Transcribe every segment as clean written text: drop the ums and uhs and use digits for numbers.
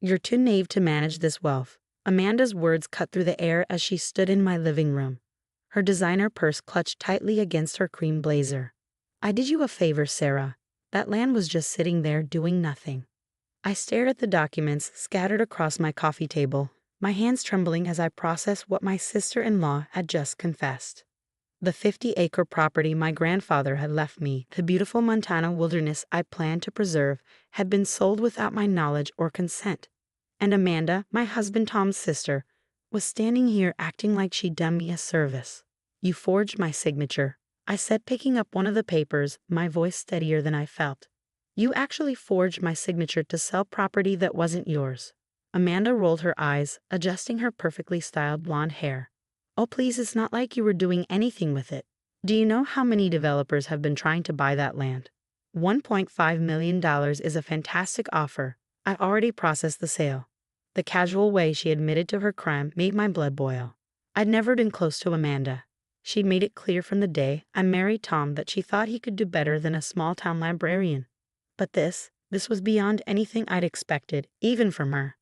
You're too naive to manage this wealth. Amanda's words cut through the air as she stood in my living room, her designer purse clutched tightly against her cream blazer. I did you a favor, Sarah. That land was just sitting there doing nothing. I stared at the documents scattered across my coffee table, my hands trembling as I processed what my sister-in-law had just confessed. The 50-acre property my grandfather had left me, the beautiful Montana wilderness I planned to preserve, had been sold without my knowledge or consent. And Amanda, my husband Tom's sister, was standing here acting like she'd done me a service. You forged my signature, I said, picking up one of the papers, my voice steadier than I felt. You actually forged my signature to sell property that wasn't yours. Amanda rolled her eyes, adjusting her perfectly styled blonde hair. Oh please, it's not like you were doing anything with it. Do you know how many developers have been trying to buy that land? $1.5 million is a fantastic offer. I already processed the sale. The casual way she admitted to her crime made my blood boil. I'd never been close to Amanda. She'd made it clear from the day I married Tom that she thought he could do better than a small-town librarian. But this was beyond anything I'd expected, even from her.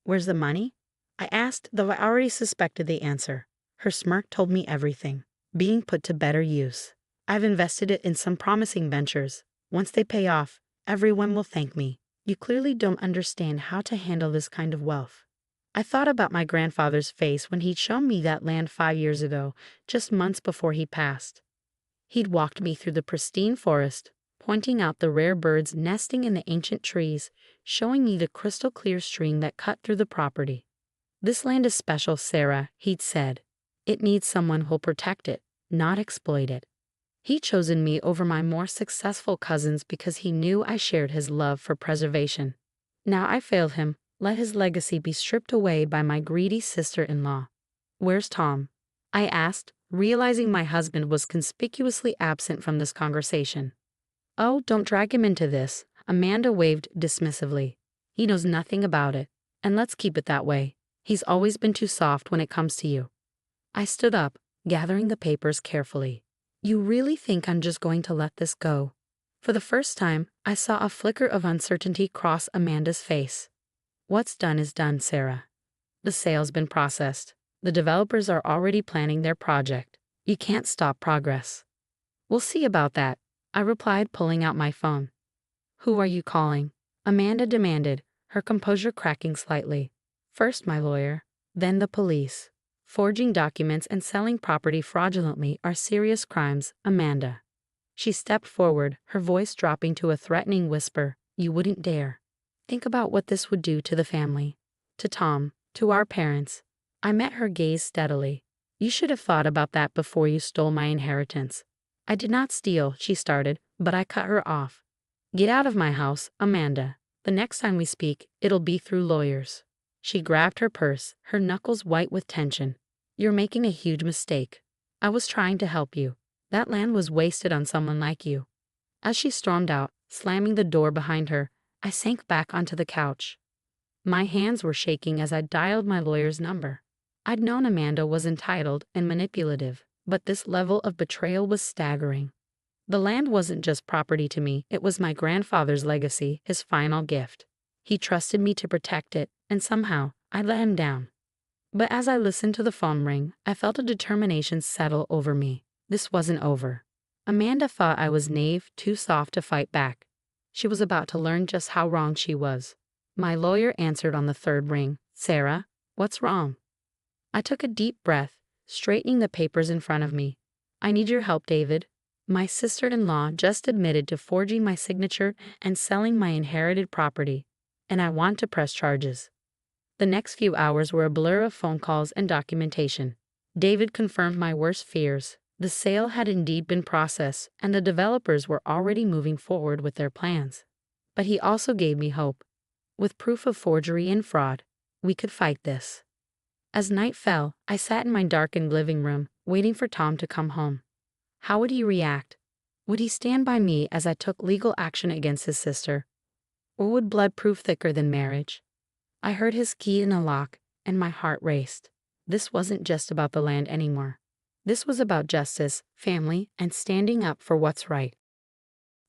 Where's the money? I asked, though I already suspected the answer. Her smirk told me everything. Being put to better use. I've invested it in some promising ventures. Once they pay off, everyone will thank me. You clearly don't understand how to handle this kind of wealth. I thought about my grandfather's face when he'd shown me that land 5 years ago, just months before he passed. He'd walked me through the pristine forest, pointing out the rare birds nesting in the ancient trees, showing me the crystal-clear stream that cut through the property. This land is special, Sarah, he'd said. It needs someone who'll protect it, not exploit it. He'd chosen me over my more successful cousins because he knew I shared his love for preservation. Now I failed him, let his legacy be stripped away by my greedy sister-in-law. Where's Tom? I asked, realizing my husband was conspicuously absent from this conversation. Oh, don't drag him into this, Amanda waved dismissively. He knows nothing about it, and let's keep it that way. He's always been too soft when it comes to you. I stood up, gathering the papers carefully. You really think I'm just going to let this go? For the first time, I saw a flicker of uncertainty cross Amanda's face. What's done is done, Sarah. The sale's been processed. The developers are already planning their project. You can't stop progress. We'll see about that, I replied, pulling out my phone. Who are you calling? Amanda demanded, her composure cracking slightly. First my lawyer, then the police. Forging documents and selling property fraudulently are serious crimes, Amanda. She stepped forward, her voice dropping to a threatening whisper. You wouldn't dare. Think about what this would do to the family. To Tom, to our parents. I met her gaze steadily. You should have thought about that before you stole my inheritance. I did not steal, she started, but I cut her off. Get out of my house, Amanda. The next time we speak, it'll be through lawyers. She grabbed her purse, her knuckles white with tension. You're making a huge mistake. I was trying to help you. That land was wasted on someone like you. As she stormed out, slamming the door behind her, I sank back onto the couch. My hands were shaking as I dialed my lawyer's number. I'd known Amanda was entitled and manipulative, but this level of betrayal was staggering. The land wasn't just property to me, it was my grandfather's legacy, his final gift. He trusted me to protect it, and somehow, I let him down. But as I listened to the phone ring, I felt a determination settle over me. This wasn't over. Amanda thought I was naive, too soft to fight back. She was about to learn just how wrong she was. My lawyer answered on the third ring. Sarah, what's wrong? I took a deep breath, straightening the papers in front of me. I need your help, David. My sister-in-law just admitted to forging my signature and selling my inherited property, and I want to press charges. The next few hours were a blur of phone calls and documentation. David confirmed my worst fears. The sale had indeed been processed, and the developers were already moving forward with their plans. But he also gave me hope. With proof of forgery and fraud, we could fight this. As night fell, I sat in my darkened living room, waiting for Tom to come home. How would he react? Would he stand by me as I took legal action against his sister? Or would blood prove thicker than marriage? I heard his key in a lock, and my heart raced. This wasn't just about the land anymore. This was about justice, family, and standing up for what's right.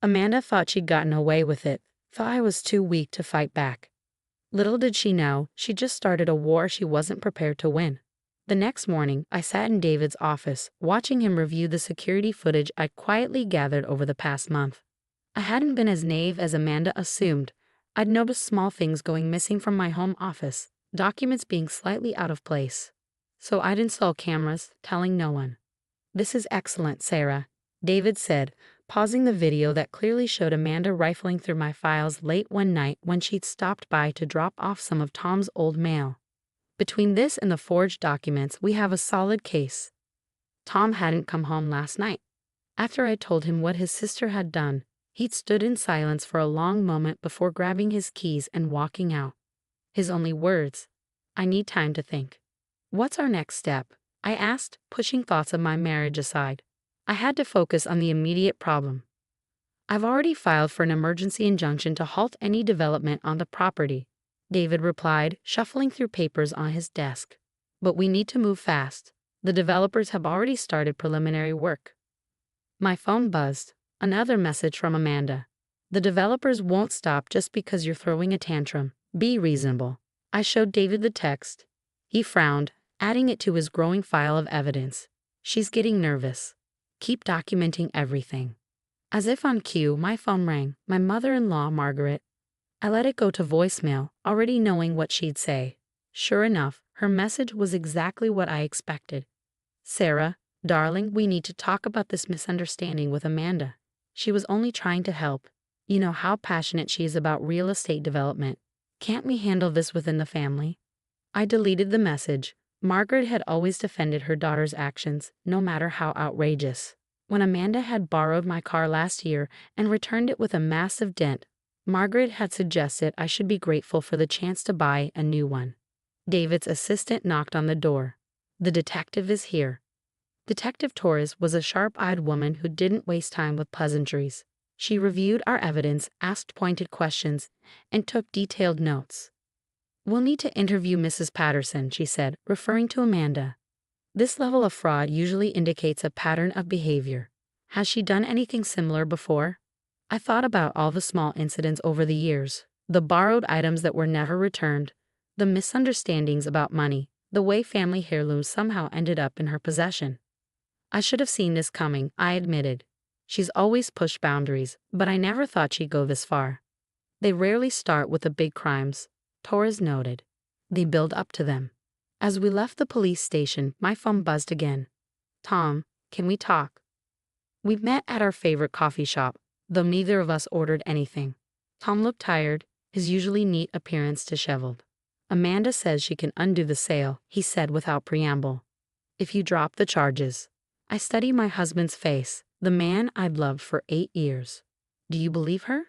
Amanda thought she'd gotten away with it, thought I was too weak to fight back. Little did she know, she just started a war she wasn't prepared to win. The next morning, I sat in David's office, watching him review the security footage I'd quietly gathered over the past month. I hadn't been as naive as Amanda assumed. I'd noticed small things going missing from my home office, documents being slightly out of place. So I'd install cameras, telling no one. "This is excellent, Sarah," David said, pausing the video that clearly showed Amanda rifling through my files late one night when she'd stopped by to drop off some of Tom's old mail. "Between this and the forged documents, we have a solid case." Tom hadn't come home last night. After I told him what his sister had done, he'd stood in silence for a long moment before grabbing his keys and walking out. His only words, "I need time to think." "What's our next step?" I asked, pushing thoughts of my marriage aside. I had to focus on the immediate problem. "I've already filed for an emergency injunction to halt any development on the property," David replied, shuffling through papers on his desk. "But we need to move fast. The developers have already started preliminary work." My phone buzzed. Another message from Amanda. "The developers won't stop just because you're throwing a tantrum. Be reasonable." I showed David the text. He frowned, adding it to his growing file of evidence. "She's getting nervous. Keep documenting everything." As if on cue, my phone rang. My mother-in-law, Margaret. I let it go to voicemail, already knowing what she'd say. Sure enough, her message was exactly what I expected. "Sarah, darling, we need to talk about this misunderstanding with Amanda. She was only trying to help. You know how passionate she is about real estate development. Can't we handle this within the family?" I deleted the message. Margaret had always defended her daughter's actions, no matter how outrageous. When Amanda had borrowed my car last year and returned it with a massive dent, Margaret had suggested I should be grateful for the chance to buy a new one. David's assistant knocked on the door. "The detective is here." Detective Torres was a sharp-eyed woman who didn't waste time with pleasantries. She reviewed our evidence, asked pointed questions, and took detailed notes. "We'll need to interview Mrs. Patterson," she said, referring to Amanda. "This level of fraud usually indicates a pattern of behavior. Has she done anything similar before?" I thought about all the small incidents over the years, the borrowed items that were never returned, the misunderstandings about money, the way family heirlooms somehow ended up in her possession. "I should have seen this coming," I admitted. "She's always pushed boundaries, but I never thought she'd go this far." "They rarely start with the big crimes," Torres noted. "They build up to them." As we left the police station, my phone buzzed again. "Tom, can we talk?" We met at our favorite coffee shop, though neither of us ordered anything. Tom looked tired, his usually neat appearance disheveled. "Amanda says she can undo the sale," he said without preamble. "If you drop the charges." I studied my husband's face, the man I'd loved for 8 years. "Do you believe her?"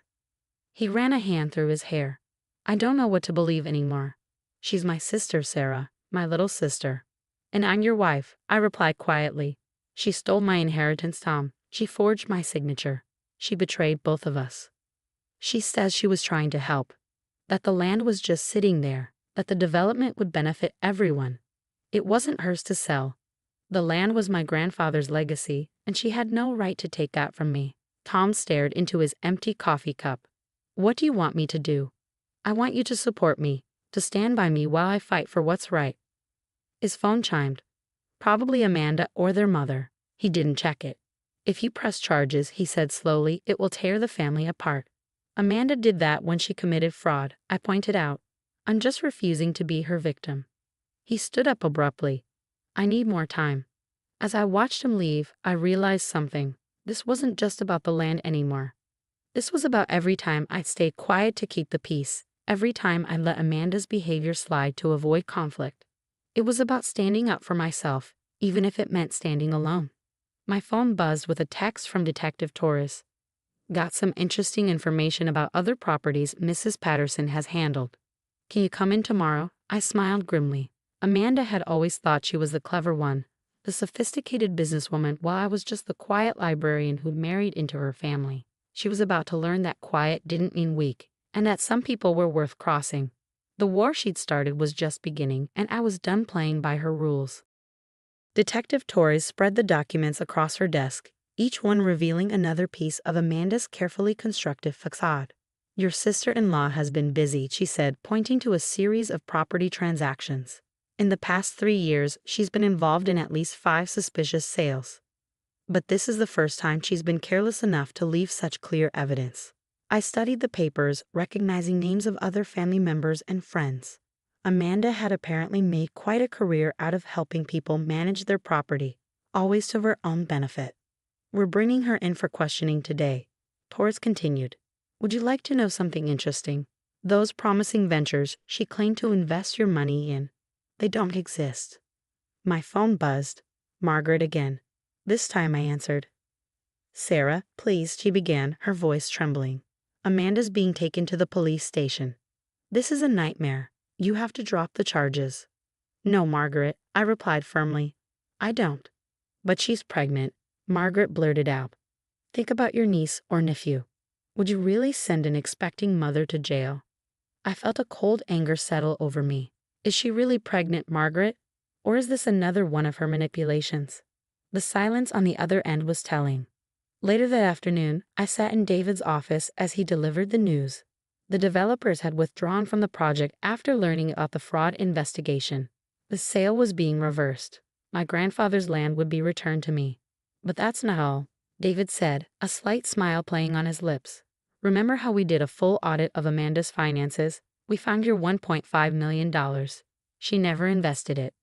He ran a hand through his hair. "I don't know what to believe anymore. She's my sister, Sarah, my little sister." "And I'm your wife," I replied quietly. "She stole my inheritance, Tom. She forged my signature. She betrayed both of us. She says she was trying to help, that the land was just sitting there, that the development would benefit everyone. It wasn't hers to sell. The land was my grandfather's legacy, and she had no right to take that from me." Tom stared into his empty coffee cup. "What do you want me to do?" "I want you to support me, to stand by me while I fight for what's right." His phone chimed. Probably Amanda or their mother. He didn't check it. "If you press charges," he said slowly, "it will tear the family apart." "Amanda did that when she committed fraud," I pointed out. "I'm just refusing to be her victim." He stood up abruptly. "I need more time." As I watched him leave, I realized something. This wasn't just about the land anymore. This was about every time I stayed quiet to keep the peace, every time I let Amanda's behavior slide to avoid conflict. It was about standing up for myself, even if it meant standing alone. My phone buzzed with a text from Detective Torres. "Got some interesting information about other properties Mrs. Patterson has handled. Can you come in tomorrow?" I smiled grimly. Amanda had always thought she was the clever one, the sophisticated businesswoman, while I was just the quiet librarian who'd married into her family. She was about to learn that quiet didn't mean weak, and that some people were worth crossing. The war she'd started was just beginning, and I was done playing by her rules. Detective Torres spread the documents across her desk, each one revealing another piece of Amanda's carefully constructed facade. Your sister-in-law has been busy, she said, pointing to a series of property transactions. In the past 3 years, she's been involved in at least 5 suspicious sales. But this is the first time she's been careless enough to leave such clear evidence. I studied the papers, recognizing names of other family members and friends. Amanda had apparently made quite a career out of helping people manage their property, always to her own benefit. We're bringing her in for questioning today, Torres continued. Would you like to know something interesting? Those promising ventures she claimed to invest your money in, they don't exist. My phone buzzed. Margaret again. This time I answered. Sarah, please, she began, her voice trembling. Amanda's being taken to the police station. This is a nightmare. You have to drop the charges. No, Margaret, I replied firmly. I don't. But she's pregnant, Margaret blurted out. Think about your niece or nephew. Would you really send an expecting mother to jail? I felt a cold anger settle over me. Is she really pregnant, Margaret? Or is this another one of her manipulations? The silence on the other end was telling. Later that afternoon, I sat in David's office as he delivered the news. The developers had withdrawn from the project after learning about the fraud investigation. The sale was being reversed. My grandfather's land would be returned to me. But that's not all, David said, a slight smile playing on his lips. Remember how we did a full audit of Amanda's finances? We found your $1.5 million. She never invested it.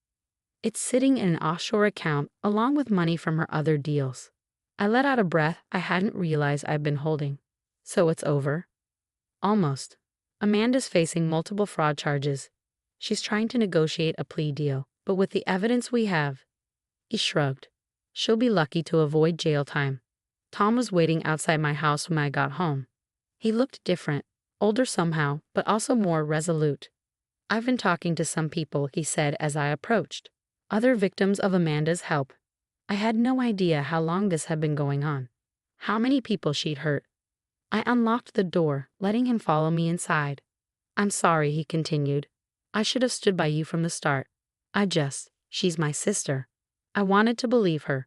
It's sitting in an offshore account along with money from her other deals. I let out a breath I hadn't realized I'd been holding. So it's over? Almost. Amanda's facing multiple fraud charges. She's trying to negotiate a plea deal, but with the evidence we have. He shrugged. She'll be lucky to avoid jail time. Tom was waiting outside my house when I got home. He looked different, older somehow, but also more resolute. I've been talking to some people, he said as I approached. Other victims of Amanda's help. I had no idea how long this had been going on. How many people she'd hurt. I unlocked the door, letting him follow me inside. I'm sorry, he continued. I should have stood by you from the start. She's my sister. I wanted to believe her.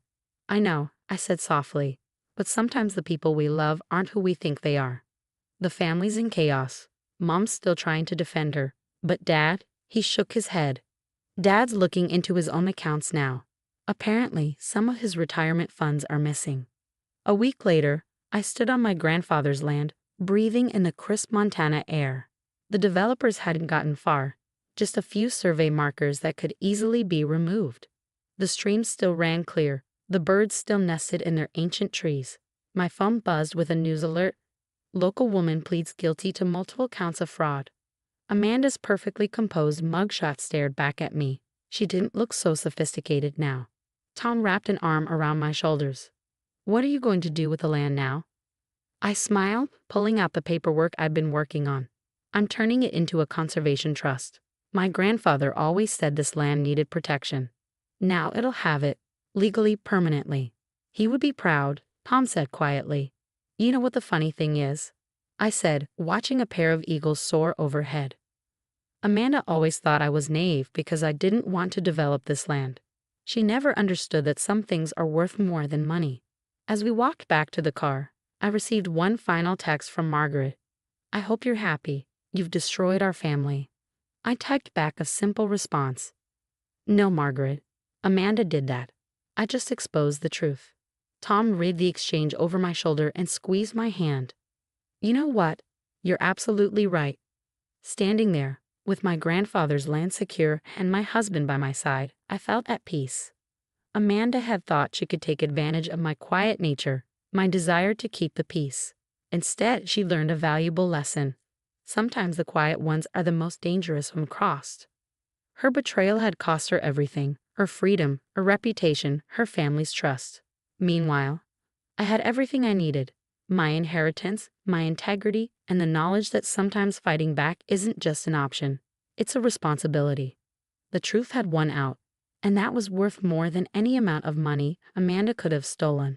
I know, I said softly, but sometimes the people we love aren't who we think they are. The family's in chaos. Mom's still trying to defend her. But Dad, he shook his head. Dad's looking into his own accounts now. Apparently, some of his retirement funds are missing. A week later, I stood on my grandfather's land, breathing in the crisp Montana air. The developers hadn't gotten far, just a few survey markers that could easily be removed. The stream still ran clear, the birds still nested in their ancient trees. My phone buzzed with a news alert. Local woman pleads guilty to multiple counts of fraud. Amanda's perfectly composed mugshot stared back at me. She didn't look so sophisticated now. Tom wrapped an arm around my shoulders. What are you going to do with the land now? I smiled, pulling out the paperwork I'd been working on. I'm turning it into a conservation trust. My grandfather always said this land needed protection. Now it'll have it, legally, permanently. He would be proud, Tom said quietly. You know what the funny thing is? I said, watching a pair of eagles soar overhead. Amanda always thought I was naive because I didn't want to develop this land. She never understood that some things are worth more than money. As we walked back to the car, I received one final text from Margaret. I hope you're happy. You've destroyed our family. I typed back a simple response. No, Margaret. Amanda did that. I just exposed the truth. Tom read the exchange over my shoulder and squeezed my hand. You know what? You're absolutely right. Standing there, with my grandfather's land secure and my husband by my side, I felt at peace. Amanda had thought she could take advantage of my quiet nature, my desire to keep the peace. Instead, she learned a valuable lesson. Sometimes the quiet ones are the most dangerous when crossed. Her betrayal had cost her everything, her freedom, her reputation, her family's trust. Meanwhile, I had everything I needed. My inheritance, my integrity, and the knowledge that sometimes fighting back isn't just an option. It's a responsibility. The truth had won out, and that was worth more than any amount of money Amanda could have stolen.